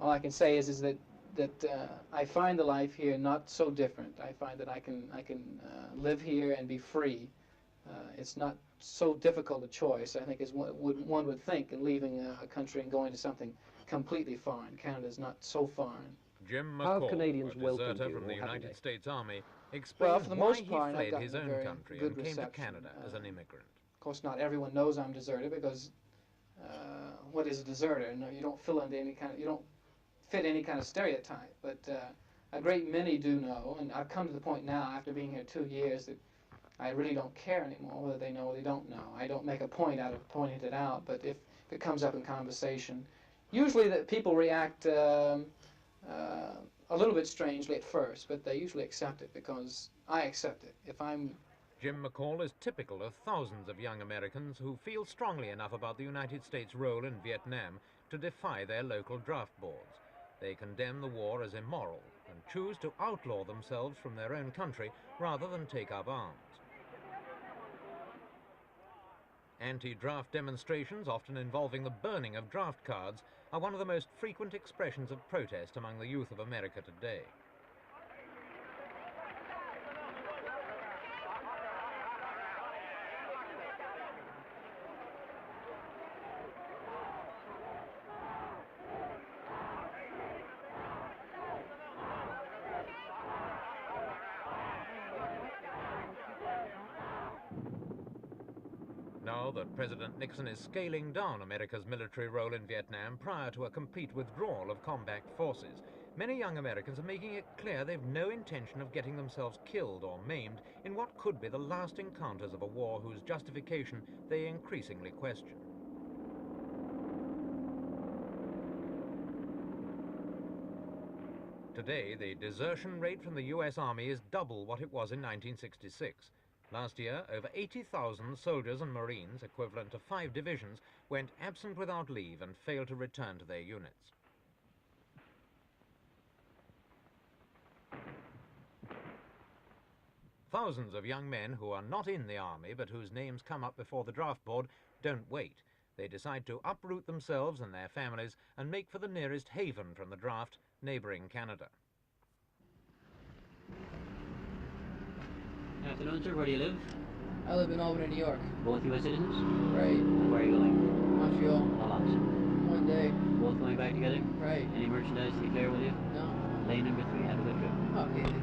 all I can say is that I find the life here not so different. I find that I can live here and be free. It's not so difficult a choice, I think, as one would think, in leaving a country and going to something completely foreign. Canada is not so foreign. Jim How McCall, Canadians a welcomed deserter you, from the or haven't United they? States Army, Well, explains for the why most he part, I've fled gotten his a own very country good and came to reception. Canada as an immigrant. Of course, not everyone knows I'm deserted, because what is a deserter? No, you don't fill into any kind of, you don't fit any kind of stereotype. But a great many do know, and I've come to the point now, after being here 2 years, that I really don't care anymore whether they know or they don't know. I don't make a point out of pointing it out, but if it comes up in conversation, usually that people react a little bit strangely at first, but they usually accept it because I accept it. If I'm Jim McCall is typical of thousands of young Americans who feel strongly enough about the United States' role in Vietnam to defy their local draft boards. They condemn the war as immoral and choose to outlaw themselves from their own country rather than take up arms. Anti-draft demonstrations, often involving the burning of draft cards, are one of the most frequent expressions of protest among the youth of America today. Now that President Nixon is scaling down America's military role in Vietnam prior to a complete withdrawal of combat forces, many young Americans are making it clear they've no intention of getting themselves killed or maimed in what could be the last encounters of a war whose justification they increasingly question. Today, the desertion rate from the US Army is double what it was in 1966. Last year, over 80,000 soldiers and Marines, equivalent to 5 divisions, went absent without leave and failed to return to their units. Thousands of young men who are not in the Army but whose names come up before the draft board don't wait. They decide to uproot themselves and their families and make for the nearest haven from the draft, neighboring Canada. Afternoon, sir. Where do you live? I live in Albany, New York. Both U.S. citizens? Right. And where are you going? Montreal. How long, sir? One day. Both going back together? Right. Any merchandise to declare with you? No. Lane number 3. Have a good trip. Okay.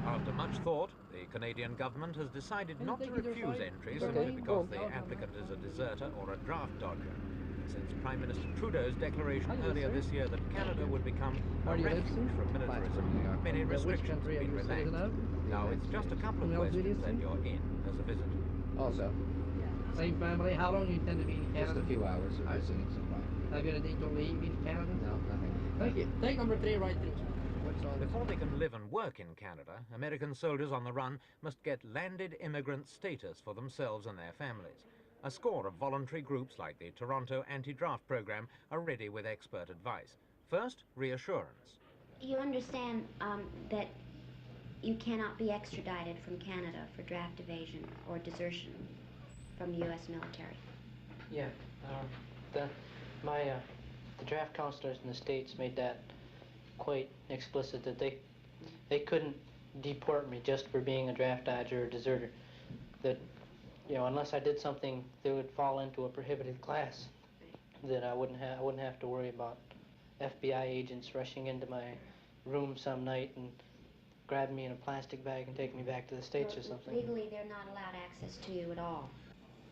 After much thought, the Canadian government has decided not to refuse entry simply Okay. because the applicant is a deserter or a draft dodger. Since Prime Minister Trudeau's declaration earlier this year that Canada would become a refuge from militarism, many restrictions have been relaxed. Now it's just a couple of questions and you're in as a visitor. Also. Same family. How long do you intend to be in Canada? Just a few hours of visiting somewhere. Have you any date to leave in Canada? No, nothing. Thank you. Take number 3 right through. Before they can live and work in Canada, American soldiers on the run must get landed immigrant status for themselves and their families. A score of voluntary groups like the Toronto Anti-Draft Program are ready with expert advice. First, reassurance. You understand that you cannot be extradited from Canada for draft evasion or desertion from the U.S. military. Yeah, the draft counselors in the States made that quite explicit, that they couldn't deport me just for being a draft dodger or deserter. That, you know, unless I did something that would fall into a prohibited class, that I wouldn't have to worry about FBI agents rushing into my room some night and grabbing me in a plastic bag and taking me back to the States or something. Legally, they're not allowed access to you at all.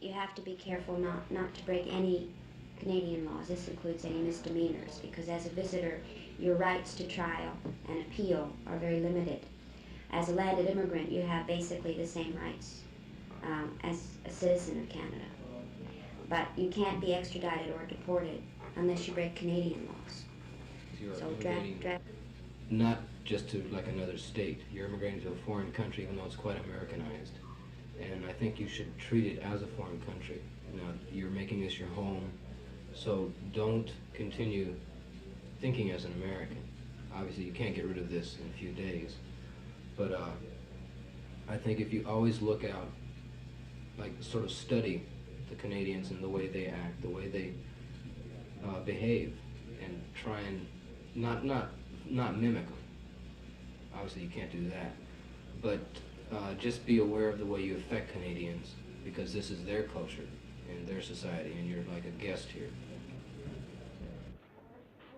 You have to be careful not to break any Canadian laws. This includes any misdemeanors, because as a visitor, your rights to trial and appeal are very limited. As a landed immigrant, you have basically the same rights as a citizen of Canada. But you can't be extradited or deported unless you break Canadian laws. So draft. Not just to like another state. You're immigrating to a foreign country, even though it's quite Americanized. And I think you should treat it as a foreign country. Now, you're making this your home, so don't continue thinking as an American. Obviously, you can't get rid of this in a few days. But I think if you always look out, like sort of study the Canadians and the way they act, the way they behave, and try and Not mimic them. Obviously, you can't do that. But just be aware of the way you affect Canadians, because this is their culture and their society, and you're like a guest here.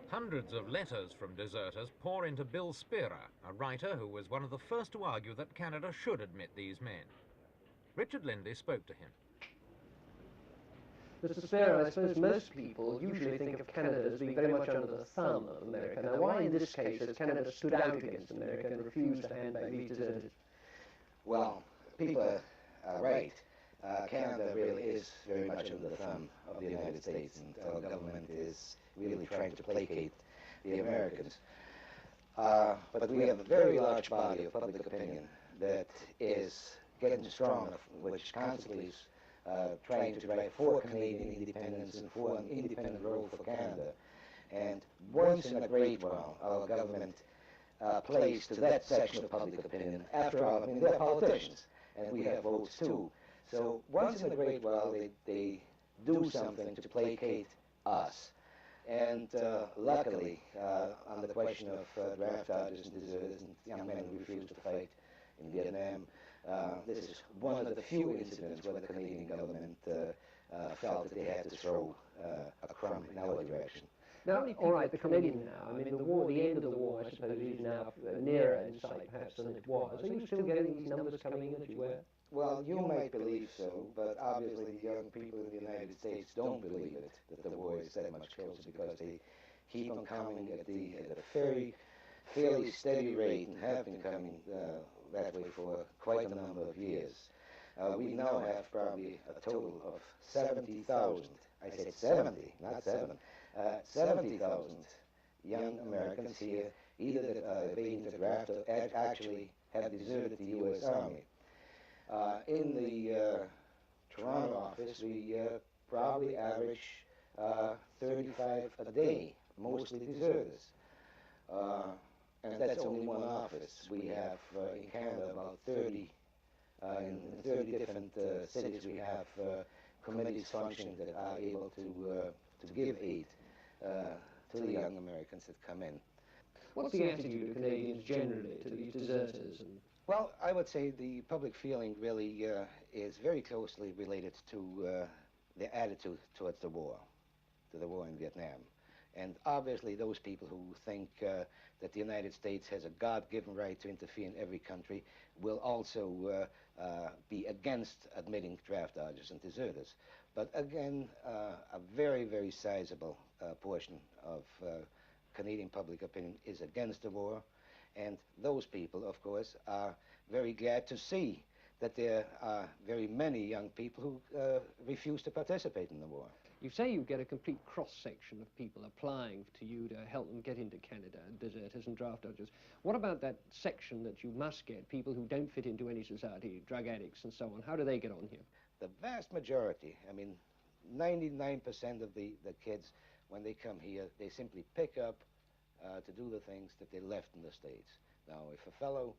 Hundreds of letters from deserters pour into Bill Spearer, a writer who was one of the first to argue that Canada should admit these men. Richard Lindley spoke to him. Mr. Spearer, I suppose most people usually think of Canada as being very much under the thumb of America. Now, why in this case has Canada stood out against America and refused to hand back these deserters? Well, people are right. Canada really is very much under the thumb of the United States, and our government is really trying to placate the Americans. But we have a very large body of public opinion that is getting strong, which constantly is trying to drive for Canadian independence and for an independent role for Canada. And once in a great while, our government plays to that section of public opinion. After all, I mean, they're politicians, and we have votes too. So once in a great while, they do something to placate us. And luckily, on the question of draft dodgers and deserters and young men who refused to fight in Vietnam, this is one of the few incidents where the Canadian government felt that they had to throw a crumb in our direction. Now, all right, the Canadian now, I mean, the war, the end of the war, I suppose, is now nearer in sight, perhaps, than it was. Are you still getting these numbers coming in that you were? Well, you might believe so, but obviously the young people in the United States don't believe it, that the war is that much closer, because they keep on coming at a fairly steady rate, and have been coming that way for quite a number of years. We now have probably a total of 70,000, I said 70, not 7, 70,000 young Americans here, either that evading the draft or actually have deserted the U.S. Army. In the Toronto office, we probably average 35 a day, mostly deserters. And that's only one office. We have in Canada about 30, in 30 different cities we have committees functioning that are able to give aid to the young Americans that come in. What's the attitude of Canadians generally to these deserters? Well, I would say the public feeling really is very closely related to the attitude towards the war in Vietnam. And obviously those people who think that the United States has a God-given right to interfere in every country will also be against admitting draft dodgers and deserters. But again, a very, very sizable portion of Canadian public opinion is against the war. And those people, of course, are very glad to see that there are very many young people who refuse to participate in the war. You say you get a complete cross-section of people applying to you to help them get into Canada, deserters and draft dodgers. What about that section that you must get, people who don't fit into any society, drug addicts and so on? How do they get on here? The vast majority, I mean, 99% of the kids, when they come here, they simply pick up to do the things that they left in the States. Now, if a fellow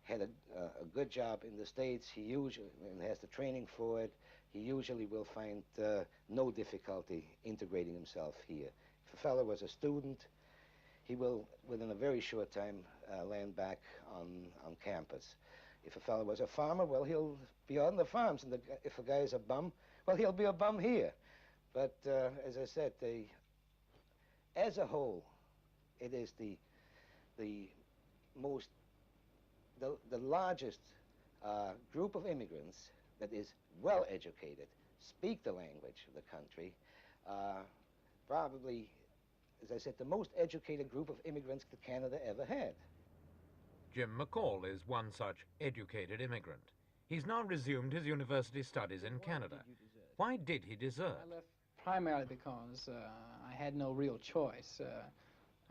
had a good job in the States, he usually, and has the training for it, he usually will find no difficulty integrating himself here. If a fellow was a student, he will, within a very short time, land back on campus. If a fellow was a farmer, well, he'll be on the farms, and if a guy is a bum, well, he'll be a bum here. But as I said, as a whole, it is the largest group of immigrants that is well educated, speak the language of the country, probably, as I said, the most educated group of immigrants that Canada ever had. Jim McCall is one such educated immigrant. He's now resumed his university studies in Canada. Why did he desert? I left primarily because I had no real choice.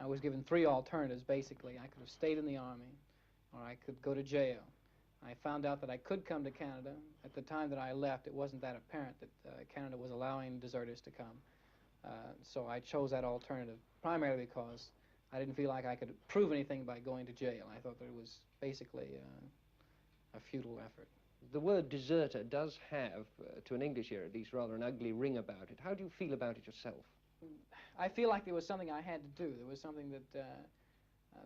I was given three alternatives, basically. I could have stayed in the Army, or I could go to jail. I found out that I could come to Canada. At the time that I left, it wasn't that apparent that Canada was allowing deserters to come. So I chose that alternative, primarily because I didn't feel like I could prove anything by going to jail. I thought that it was basically a futile effort. The word deserter does have, to an English ear at least, rather an ugly ring about it. How do you feel about it yourself? I feel like there was something I had to do. There was something that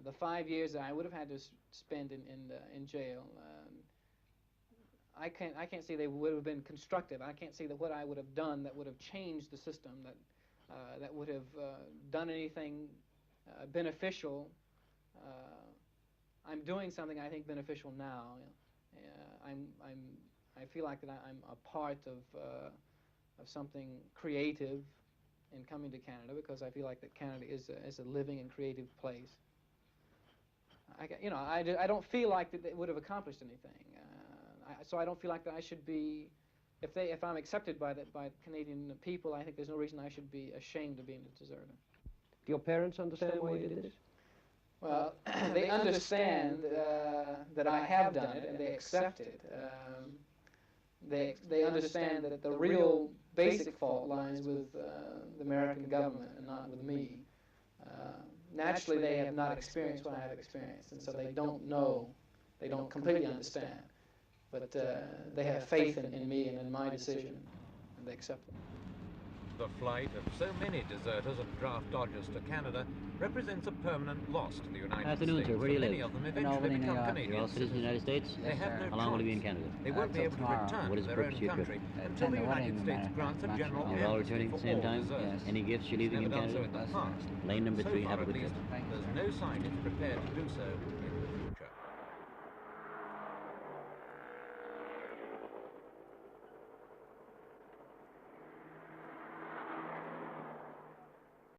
the 5 years that I would have had to spend in jail. I can't say they would have been constructive. I can't say that what I would have done that would have changed the system, that would have done anything beneficial. I'm doing something I think beneficial now. I feel like that I'm a part of something creative in coming to Canada, because I feel like that Canada is a living and creative place. I don't feel like that they would have accomplished anything. So I don't feel like that I should be, if I'm accepted by Canadian people, I think there's no reason I should be ashamed of being a deserter. Do your parents understand why you did this? Well, they understand that I have done it, and they accept it. They understand that the real basic fault lies with the American government and not with me. Naturally, they have not experienced what I have experienced, and so they don't know, they don't completely understand. But they have faith in me and in my decision, and they accept it. The flight of so many deserters and draft dodgers to Canada represents a permanent loss to the United Afternoon, States. sir. Where do you Many live? of them eventually become Canadian You're all citizens of the United States? They have no How long will you be in choice. Canada? They won't be able to return What to is the their purpose own of your trip? country until the United States grants a general You're all amnesty returning for at the same all time? deserters. Any gifts you're leaving Never in done so Canada? in the past. Lane number So 3, far, have a at good least, trip. there's no sign it's prepared to do so in